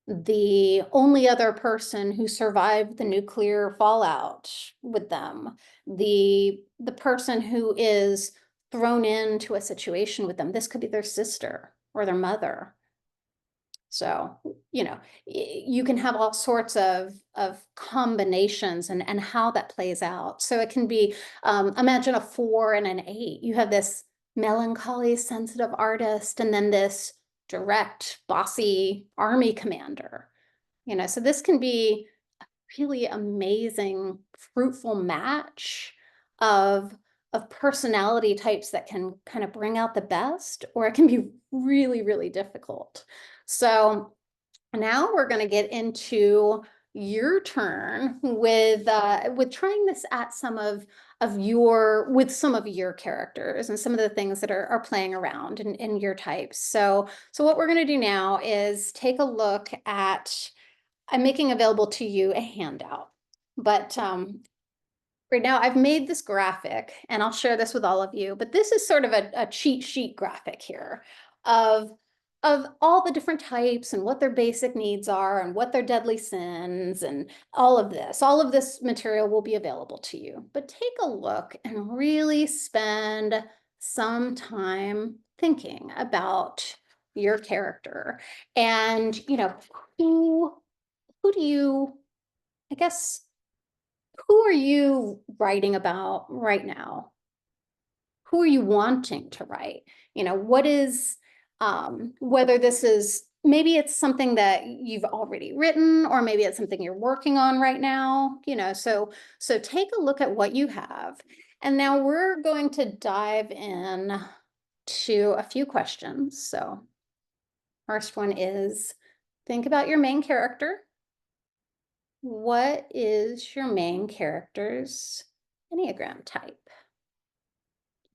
the only other person who survived the nuclear fallout with them, the person who is thrown into a situation with them. This could be their sister or their mother. So, you can have all sorts of combinations and how that plays out. So it can be, imagine a 4 and an 8. You have this melancholy, sensitive artist, and then this direct, bossy army commander. So this can be a really amazing, fruitful match of personality types that can kind of bring out the best, or it can be really, really difficult. So now we're going to get into your turn with trying this at some of your characters and some of the things that are playing around in your types. So what we're going to do now is take a look at, I'm making available to you a handout, but right now I've made this graphic and I'll share this with all of you, but this is sort of a cheat sheet graphic here of all the different types and what their basic needs are and what their deadly sins and all of this. All of this material will be available to you, but take a look and really spend some time thinking about your character and, who do you, I guess, who are you writing about right now? Who are you wanting to write? What is, whether this is, maybe it's something that you've already written, or maybe it's something you're working on right now, so take a look at what you have. And now we're going to dive in to a few questions. So first one is, think about your main character. What is your main character's Enneagram type?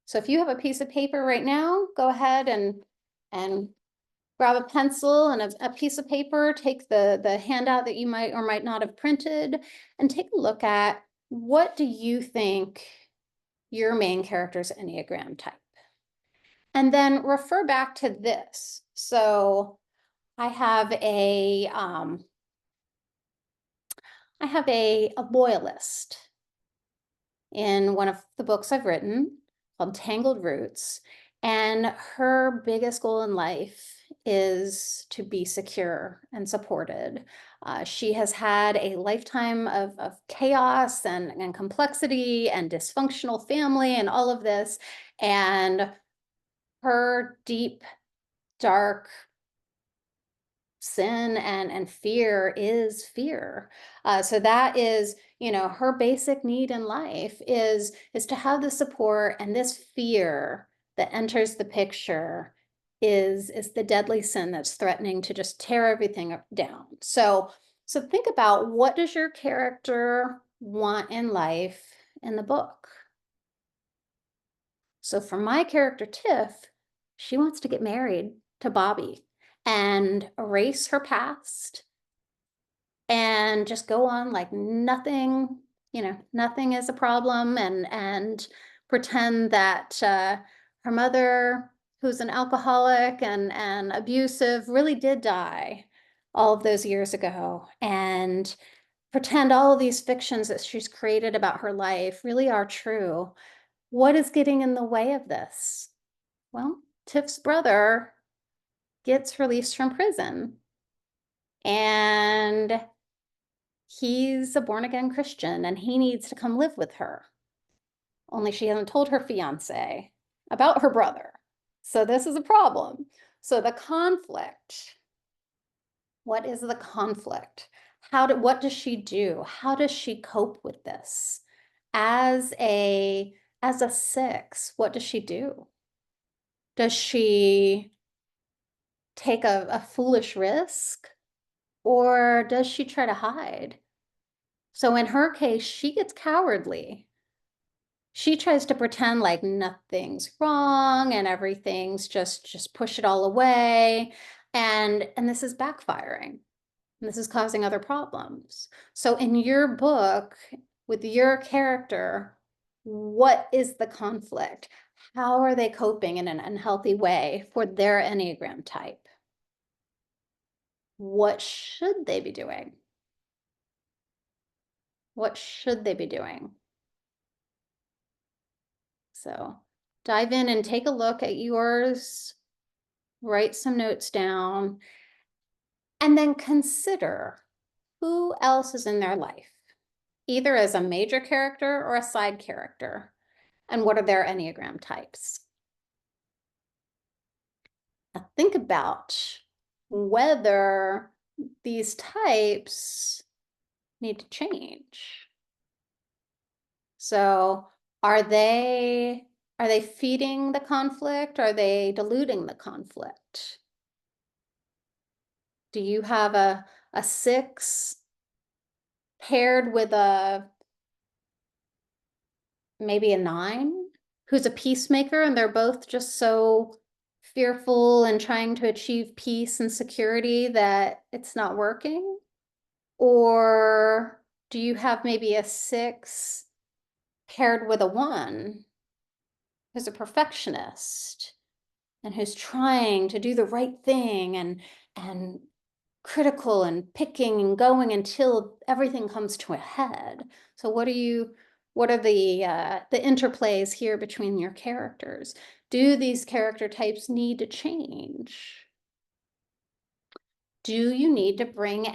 So if you have a piece of paper right now, go ahead and grab a pencil and a piece of paper, take the handout that you might or might not have printed, and take a look at, what do you think your main character's Enneagram type? And then refer back to this. So I have a loyalist in one of the books I've written called Tangled Roots. And her biggest goal in life is to be secure and supported. She has had a lifetime of chaos and complexity and dysfunctional family and all of this. And her deep, dark sin and fear is fear. So that is, her basic need in life is to have the support, and this fear that enters the picture is the deadly sin that's threatening to just tear everything down. So think about, what does your character want in life in the book? So for my character, Tiff, she wants to get married to Bobby and erase her past and just go on like nothing, nothing is a problem, and pretend that her mother, who's an alcoholic and abusive, really did die all of those years ago, and pretend all of these fictions that she's created about her life really are true. What is getting in the way of this? Well, Tiff's brother gets released from prison, and he's a born-again Christian, and he needs to come live with her. Only she hasn't told her fiance about her brother. So this is a problem. So the conflict, what is the conflict? What does she do? How does she cope with this? As a 6, what does she do? Does she take a foolish risk, or does she try to hide? So in her case, she gets cowardly. She tries to pretend like nothing's wrong and everything's just push it all away. And this is backfiring. And this is causing other problems. So in your book, with your character, what is the conflict? How are they coping in an unhealthy way for their Enneagram type? What should they be doing? What should they be doing? So dive in and take a look at yours, write some notes down, and then consider who else is in their life, either as a major character or a side character, and what are their Enneagram types. Now think about whether these types need to change. So are they feeding the conflict? Are they diluting the conflict? Do you have a 6 paired with maybe a 9 who's a peacemaker, and they're both just so fearful and trying to achieve peace and security that it's not working? Or do you have maybe a 6 paired with a 1 who's a perfectionist and who's trying to do the right thing and critical and picking and going until everything comes to a head? So what are the interplays here between your characters? Do these character types need to change? Do you need to bring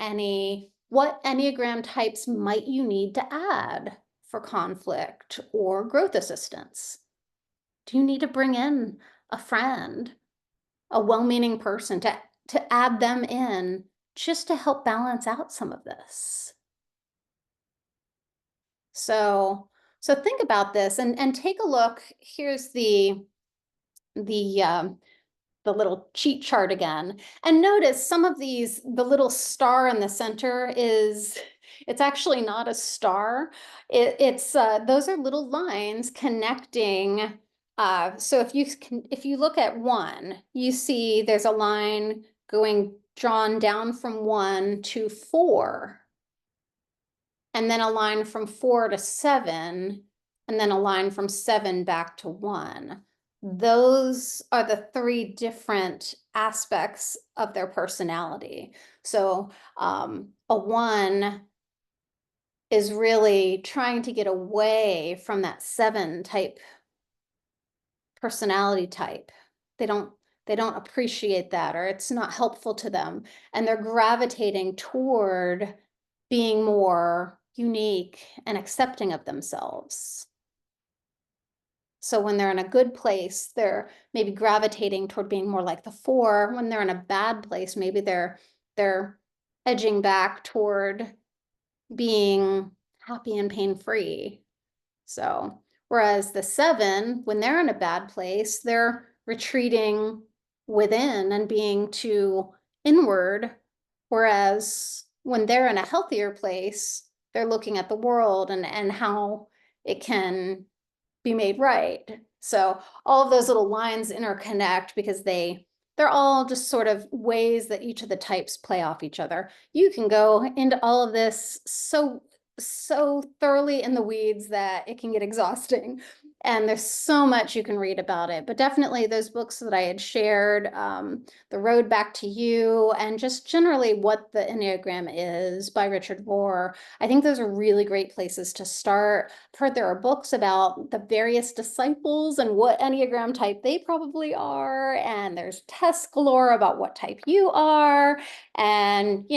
what Enneagram types might you need to add for conflict or growth assistance? Do you need to bring in a friend, a well-meaning person to add them in just to help balance out some of this? So think about this and take a look. Here's the the little cheat chart again. And notice some of these, the little star in the center it's actually not a star. It's those are little lines connecting. So if you look at 1, you see there's a line drawn down from 1 to 4, and then a line from 4 to 7, and then a line from 7 back to 1. Those are the 3 different aspects of their personality. So a 1 is really trying to get away from that 7 type personality type. They don't appreciate that, or it's not helpful to them, and they're gravitating toward being more unique and accepting of themselves. So when they're in a good place, they're maybe gravitating toward being more like the 4. When they're in a bad place, maybe they're edging back toward being happy and pain-free. So whereas the 7, when they're in a bad place, they're retreating within and being too inward. Whereas when they're in a healthier place, they're looking at the world and how it can be made right. So all of those little lines interconnect because they're all just sort of ways that each of the types play off each other. You can go into all of this so thoroughly in the weeds that it can get exhausting. And there's so much you can read about it, but definitely those books that I had shared, The Road Back to You, and just generally What the Enneagram Is by Richard Rohr. I think those are really great places to start. I've heard there are books about the various disciples and what Enneagram type they probably are, and there's tests galore about what type you are. And,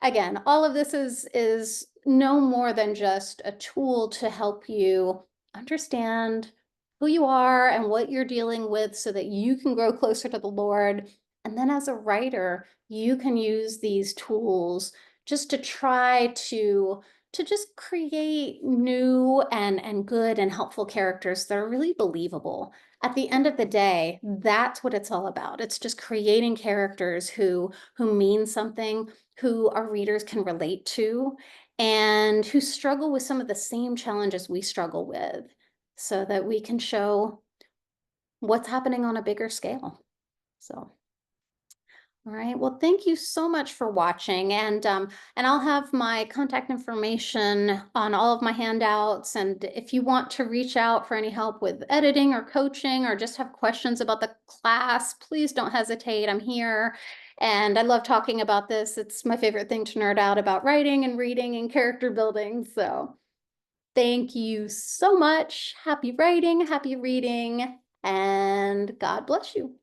again, all of this is no more than just a tool to help you understand who you are and what you're dealing with so that you can grow closer to the Lord. And then as a writer, you can use these tools just to try to just create new and good and helpful characters that are really believable. At the end of the day, that's what it's all about. It's just creating characters who mean something, who our readers can relate to, and who struggle with some of the same challenges we struggle with, so that we can show what's happening on a bigger scale. So, all right. Well, thank you so much for watching, and I'll have my contact information on all of my handouts. And if you want to reach out for any help with editing or coaching, or just have questions about the class, please don't hesitate. I'm here, and I love talking about this. It's my favorite thing to nerd out about writing and reading and character building. So, thank you so much. Happy writing, happy reading, and God bless you.